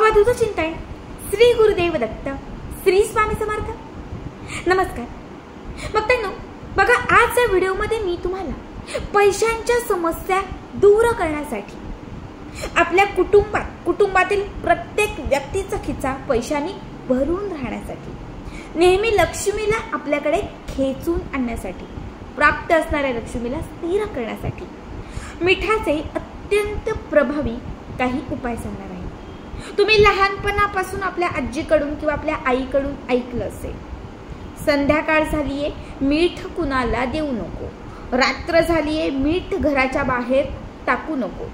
अवधूत चिंतन श्री गुरुदेव दत्त श्री स्वामी समर्थ। नमस्कार भक्तांनो, बघा आजच्या व्हिडिओमध्ये मी तुम्हाला पैशांच्या समस्या दूर करण्यासाठी आपल्या कुटुंबातील प्रत्येक व्यक्तीचा खिचा पैशांनी भरून राहण्यासाठी, नेहमी लक्ष्मीला आपल्याकडे खेचून आणण्यासाठी, प्राप्त असणाऱ्या लक्ष्मीला स्थिर करण्यासाठी मिठाचे अत्यंत प्रभावी काही उपाय सांगणार आहे। तुम्ही लहानपणापासून आपल्या आजीकडून किंवा आपल्या आईकडून ऐकलं असेल, संध्याकाळ झालीये मीठ कुणाला देऊ नको, रात्र झालीये मीठ घराच्या बाहेर टाकू नको।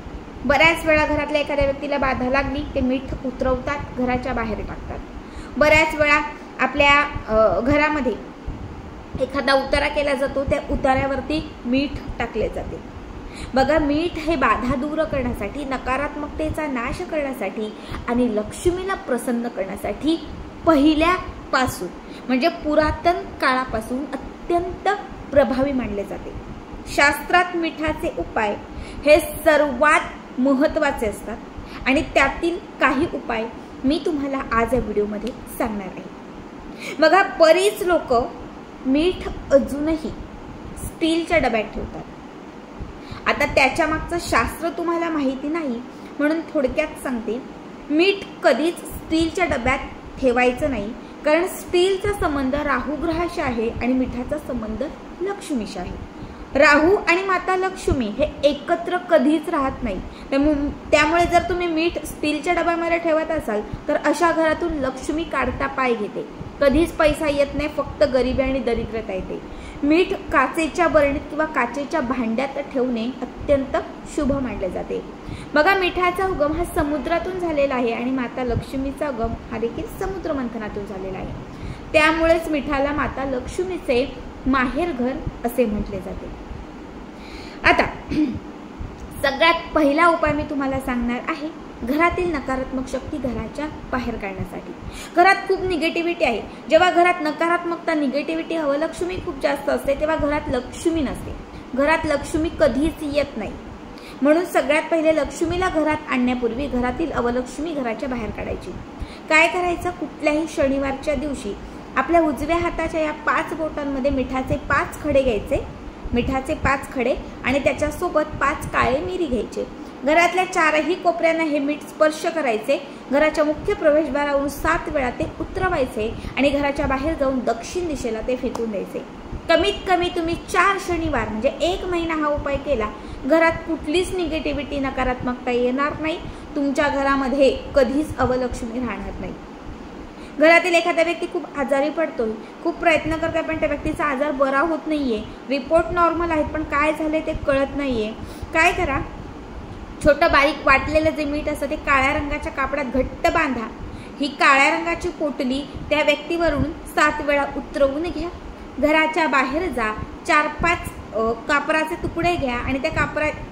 बऱ्याच वेळा घरातल्या एखाद्या व्यक्तीला बाधा लागली ते मीठ उतरवतात, घराच्या बाहेर टाकतात। बऱ्याच वेळा आपल्या घरामध्ये एखादा उतारा केला जातो, त्या उतार्यावरती मीठ टाकले जाते। बघा, मीठ हे बाधा दूर करण्यासाठी, नकारात्मकतेचा नाश करण्यासाठी आणि लक्ष्मीला प्रसन्न करण्यासाठी पहिल्यापासून म्हणजे पुरातन काळापासून अत्यंत प्रभावी मानले जाते। शास्त्रात मिठाचे उपाय हे सर्वात महत्त्वाचे असतात आणि त्यातील काही उपाय मी तुम्हाला आज या व्हिडिओमध्ये सांगणार आहे। बघा, बरीच लोक मीठ अजूनही स्टीलच्या डब्यात ठेवतात। आता त्याच्या मागचं शास्त्र तुम्हाला माहिती नाही म्हणून थोडक्यात सांगते, मीठ कधीच स्टीलच्या डब्यात ठेवायचं नाही, कारण स्टीलचा संबंध राहू ग्रहाशी आहे आणि मिठाचा संबंध लक्ष्मीशी आहे। राहू आणि माता लक्ष्मी हे एकत्र कधीच राहत नाही, त्यामुळे जर तुम्ही मीठ स्टीलच्या डब्यामध्ये ठेवत असाल तर अशा घरातून लक्ष्मी काढता पाय घेते, कधीच पैसा येत नाही, फक्त गरिबी आणि दरिद्रता येते। मीठ काचेच्या बरणीत किंवा काचेच्या भांड्यात ठेवणे अत्यंत शुभ मानले जाते। बघा, मिठाचा उगम हा समुद्रातून झालेला आहे आणि माता लक्ष्मीचा उगम हा देखील समुद्र मंथनातून झालेला आहे। त्यामुळेच मिठाला माता लक्ष्मीचे माहेर घर असे म्हटले जाते। आता सगळ्यात पहिला उपाय मी तुम्हाला सांगणार आहे, घरातील नकारात्मक शक्ती घराच्या बाहेर काढण्यासाठी। घरात खूप निगेटिव्हिटी आहे, जेव्हा घरात नकारात्मकता, निगेटिव्हिटी, अवलक्ष्मी खूप जास्त असते तेव्हा घरात लक्ष्मी नसते, घरात लक्ष्मी कधीच येत नाही। म्हणून सगळ्यात पहिले लक्ष्मीला घरात आणण्यापूर्वी घरातील अवलक्ष्मी घराच्या बाहेर काढायची। काय करायचं, कुठल्याही शनिवारच्या दिवशी आपल्या उजव्या हाताच्या या 5 बोटांमध्ये मिठाचे 5 खडे घ्यायचे, मिठाचे 5 खडे आणि त्याच्यासोबत 5 काळे मिरी घ्यायचे। घरातल्या 4ही कोपऱ्यांना हे मीठ स्पर्श करायचे, घराच्या मुख्य प्रवेशद्वारावरून 7 वेळा ते उतरवायचे आणि घराच्या बाहेर जाऊन दक्षिण दिशेला ते फेकून द्यायचे। कमीत कमी तुम्ही 4 शनिवार म्हणजे 1 महिना हा उपाय केला, घरात कुठलीच निगेटिव्हिटी, नकारात्मकता येणार नाही, तुमच्या घरामध्ये कधीच अवलक्ष्मी राहणार नाही। घरातील एखादा व्यक्ती खूप आजारी पडतोय, खूप प्रयत्न करतोय पण त्या व्यक्तीचा आजार बरा होत नाहीये, रिपोर्ट नॉर्मल आहेत पण काय झाले ते कळत नाहीये, काय करा, छोटं बारीक वाटलेलं जे मीठ असतं ते काळ्या रंगाच्या कापडात घट्ट बांधा। ही काळ्या रंगाची पोटली त्या व्यक्तीवरून 7 वेळा उतरवून घ्या, घराच्या बाहेर जा, 4-5 कापराचे तुकडे घ्या आणि ते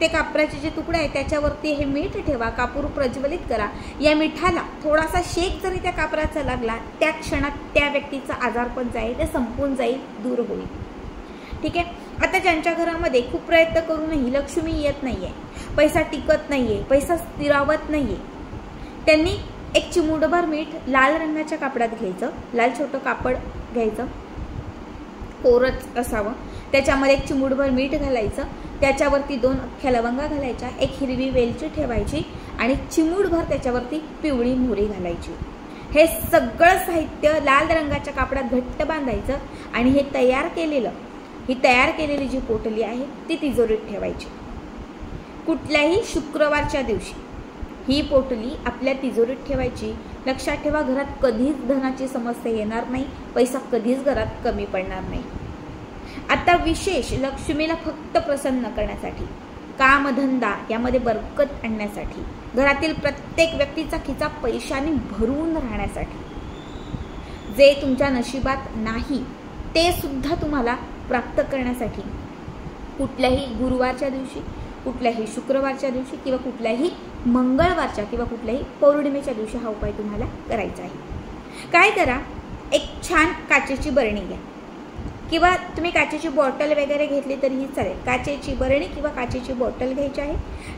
कापराचे जे तुकडे आहेत त्याच्यावरती हे मीठ ठेवा, कापूर प्रज्वलित करा। या मिठाला थोडासा शेक जरी त्या कापराचा लागला, त्या क्षणात त्या व्यक्तीचा आजारपण जाईल, ते संपून जाईल, दूर होईल। ठीक आहे। आता ज्यांच्या घरामध्ये खूप प्रयत्न करूनही लक्ष्मी येत नाहीये, पैसा टिकत नाहीये, पैसा स्थिरावत नाहीये, त्यांनी एक चिमूटभर मीठ लाल रंगाच्या कापडात घ्यायचं, लाल छोटं कापड घ्यायचं, कोरच असावं, त्याच्यामध्ये एक चिमूटभर मीठ घालायचं, त्याच्यावरती 2 अख्ख्या लवंगा घालायच्या, एक हिरवी वेलची ठेवायची आणि चिमूटभर त्याच्यावरती पिवळी मोहरी घालायची। हे सगळं साहित्य लाल रंगाच्या कापडात घट्ट बांधायचं आणि ही तयार केलेली जी पोटली आहे ती तिजोरीत ठेवायची। कुठल्याही शुक्रवारच्या दिवशी ही पोटली आपल्या तिजोरीत ठेवायची। लक्षात ठेवा, घरात कधीच धनाची समस्या येणार नाही, पैसा कधीच घरात कमी पडणार नाही। आता विशेष लक्ष्मीला फक्त प्रसन्न करण्यासाठी, कामधंदा यामध्ये बरकत आणण्यासाठी, घरातील प्रत्येक व्यक्तीचा खिचा पैशाने भरून राहण्यासाठी, जे तुमच्या नशिबात नाही ते सुद्धा तुम्हाला प्राप्त करण्यासाठी कुठल्याही गुरुवारच्या दिवशी, कुठल्याही शुक्रवारच्या दिवशी किंवा कुठल्याही मंगळवारच्या किंवा कुठल्याही पौर्णिमेच्या दिवशी हा उपाय तुम्हाला करायचा आहे। काय करा, एक छान काचेची बरणी घ्या किंवा तुम्ही काचेची बॉटल वगैरे घेतली तरीही चालेल, काचेची बरणी किंवा काचेची बॉटल घ्यायची आहे।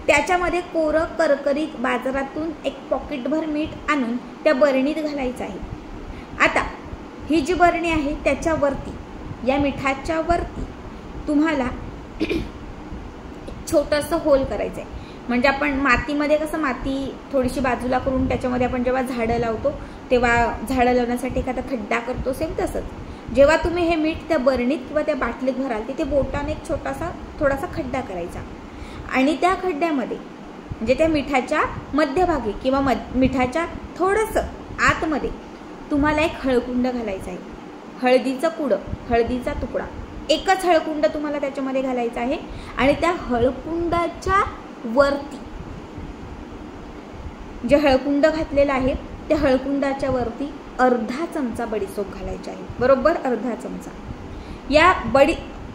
त्याच्यामध्ये कोरं करकरीत बाजारातून एक पॉकेटभर मीठ आणून त्या बरणीत घालायचं आहे. आता ही जी बरणी आहे त्याच्यावरती, या मिठाच्या वरती तुम्हाला छोटंसं होल करायचं आहे. म्हणजे आपण मातीमध्ये कसं माती थोडीशी बाजूला करून त्याच्यामध्ये आपण जेव्हा झाडं लावतो तेव्हा झाडं लावण्यासाठी एखादा खड्डा करतो, सेम तसंच जेव्हा तुम्ही हे मीठ त्या बरणीत किंवा त्या बाटलीत भराल तिथे बोटाने एक थोडासा खड्डा करायचा आणि त्या खड्ड्यामध्ये म्हणजे त्या मिठाच्या मध्यभागी किंवा मिठाच्या थोडंसं आतमध्ये तुम्हाला एक हळकुंड घालायचा आहे. हळदीचं कुडं, हळदीचा तुकडा, एकच हळकुंड तुम्हाला त्याच्यामध्ये घालायचा आहे. आणि त्या हळकुंडाच्या वरती जे हळकुंड घातलेलं आहे त्या हळकुंडाच्या वरती अर्धा चमचा बडीशोप घालायचा आहे, बरोबर अर्धा चमचा. या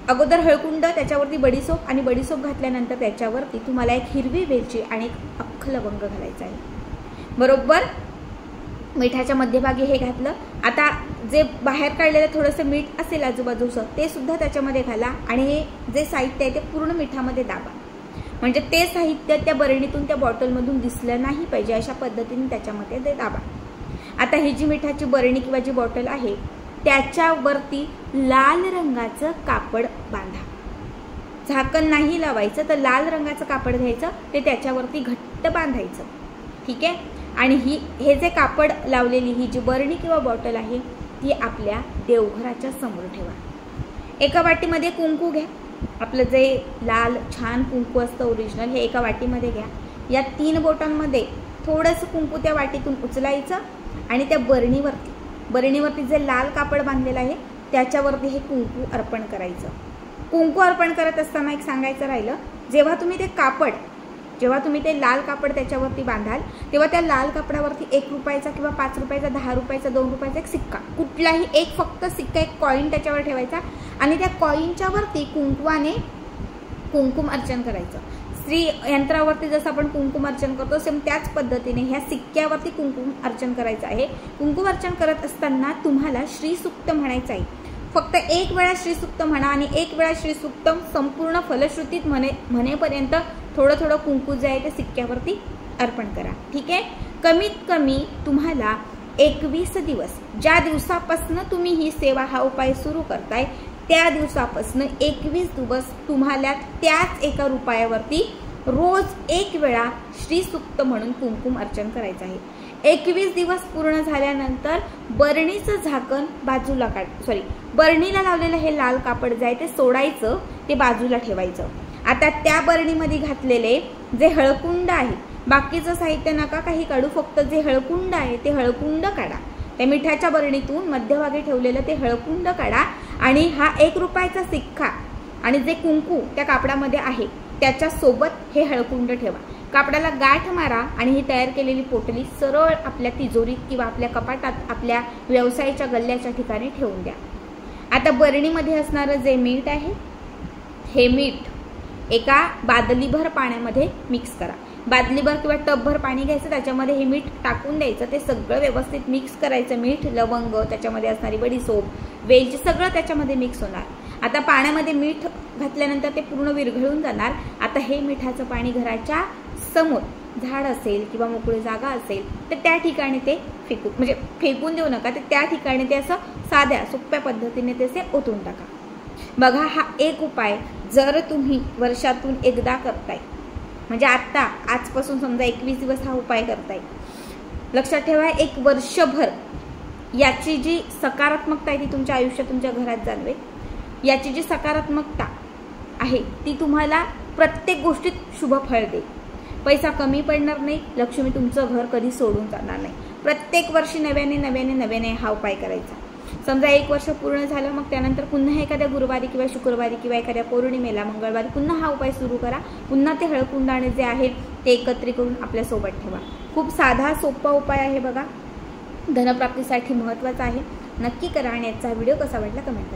अगोदर हळकुंड, त्याच्यावरती बडीशोप आणि बडीशोप घातल्यानंतर त्याच्यावरती तुम्हाला एक हिरवी वेलची आणि एक अख्खं लवंग घालायचं आहे, बरोबर. मिठाच्या मध्यभागी हे घातलं. आता जे बाहेर काढलेलं थोडंसं मीठ असेल आजूबाजूचं ते सुद्धा त्याच्यामध्ये घाला आणि हे जे साहित्य आहे ते पूर्ण मिठामध्ये दाबा. म्हणजे ते साहित्य त्या बरणीतून त्या बॉटलमधून दिसलं नाही पाहिजे अशा पद्धतीने त्याच्यामध्ये ते दाबा. आता ही जी मिठाची बरणी किंवा जी बॉटल आहे त्याच्यावरती लाल रंगाचं कापड बांधा. झाकण नाही लावायचं, तर लाल रंगाचं कापड घ्यायचं, ते त्याच्यावरती घट्ट बांधायचं, ठीक आहे. आणि हे जे कापड लावलेली ही जी बरणी किंवा बॉटल आहे ती आपल्या देवघराच्या समोर ठेवा. एका वाटीमध्ये कुंकू घ्या, आपलं जे लाल छान कुंकू असतं ओरिजिनल हे एका वाटीमध्ये घ्या. या 3 बोटांमध्ये थोडंसं कुंकू त्या वाटीतून उचलायचं आणि त्या बरणीवरती जे लाल कापड बांधलेलं आहे त्याच्यावरती हे कुंकू अर्पण करायचं. कुंकू अर्पण करत असताना एक सांगायचं राहिलं, जेव्हा तुम्ही ते लाल कापड त्याच्यावरती बांधाल तेव्हा त्या लाल कापडावरती 1 रुपयाचा किंवा 5 रुपयाचा, 10 रुपयाचा, 2 रुपयाचा एक सिक्का, कुठलाही एक फक्त सिक्का, एक कॉईन त्याच्यावर ठेवायचा आणि त्या कॉईनच्या वरती कुंकवाने कुंकुम अर्चन करायचं. श्री यंत्रावरती जसं आपण कुंकुम अर्चन करतो सेम त्याच पद्धतीने ह्या सिक्क्यावरती कुंकुम अर्चन करायचं आहे. कुंकुम अर्चन करत असताना तुम्हाला श्रीसूक्त म्हणायचं आहे. फक्त 1 वेळा श्रीसूक्त म्हणा आणि 1 वेळा श्रीसूक्त संपूर्ण फलश्रुतीत म्हणेपर्यंत थोडं कुंकू जे आहे ते सिक्क्यावरती अर्पण करा, ठीक आहे. कमीत कमी तुम्हाला 21 दिवस, ज्या दिवसापासून तुम्ही ही सेवा हा उपाय सुरू करताय त्या दिवसापासून 21 दिवस तुम्हाला त्याच 1 रुपयावरती रोज 1 वेळा श्रीसूक्त म्हणून कुंकुम अर्चन करायचं आहे. 21 दिवस पूर्ण झाल्यानंतर बरणीचं झाकण बाजूला बरणीला लावलेलं हे लाल कापड जे आहे ते सोडायचं, ते बाजूला ठेवायचं. आता त्या बरणीमध्ये घातलेले जे हळकुंड आहे, बाकीचं साहित्य नका काही काढू, फक्त जे हळकुंड आहे ते हळकुंड काढा. त्या मिठाच्या बरणीतून मध्यभागी ठेवलेलं ते हळकुंड काढा आणि हा 1 रुपयाचा सिक्का आणि जे कुंकू त्या कापडामध्ये आहे त्याच्या सोबत हे हळकुंड ठेवा. कापडाला गाठ मारा आणि ही तयार केलेली पोटली सरळ आपल्या तिजोरीत किंवा आपल्या कपाटात आपल्या व्यवसायाच्या गल्ल्याच्या ठिकाणी ठेवून द्या. आता बरणीमध्ये असणारं जे मीठ आहे हे मीठ एका बादलीभर पाण्यामध्ये मिक्स करा. बादलीभर किंवा टबभर पाणी घ्यायचं, त्याच्यामध्ये हे मीठ टाकून द्यायचं, ते सगळं व्यवस्थित मिक्स करायचं. मीठ, लवंग, त्याच्यामध्ये असणारी बडीशोप, वेलची सगळं त्याच्यामध्ये मिक्स होणार. आता पाण्यामध्ये मीठ घातल्यानंतर ते पूर्ण विरघळून जाणार. आता हे मिठाचं पाणी घराच्या समोर झाड असेल किंवा मोकळी जागा असेल तर त्या ठिकाणी ते फेकून देऊ नका, ते त्या ठिकाणी ते असं साध्या सोप्या पद्धतीने ते ओतून टाका. बघा, हा एक उपाय जर तुम्ही वर्षातून एकदा करताय, म्हणजे आजपासून समजा 21 दिवस हा उपाय करताय, लक्षात ठेवा 1 वर्षभर याची जी सकारात्मकता आहे ती तुमच्या आयुष्यात तुमच्या घरात जाणवेल. याची जी सकारात्मकता आहे ती तुम्हाला प्रत्येक गोष्टीत शुभ फळ देईल. पैसा कमी पडणार नाही, लक्ष्मी तुमचं घर कधी सोडून जाणार नाही. प्रत्येक वर्षी नव्याने हा उपाय करायचा. समजा 1 वर्ष पूर्ण झालं, मग त्यानंतर पुन्हा एखाद्या गुरुवारी किंवा शुक्रवारी किंवा एखाद्या पौर्णिमेला मंगळवारी पुन्हा हा उपाय सुरू करा. पुन्हा ते हळकुंडाणे जे आहे ते एकत्रित करून आपल्यासोबत ठेवा. खूप साधा सोपा उपाय आहे बघा, धनप्राप्तीसाठी महत्त्वाचा आहे. नक्की करा आणि याचा व्हिडिओ कसा वाटला कमेंट करा.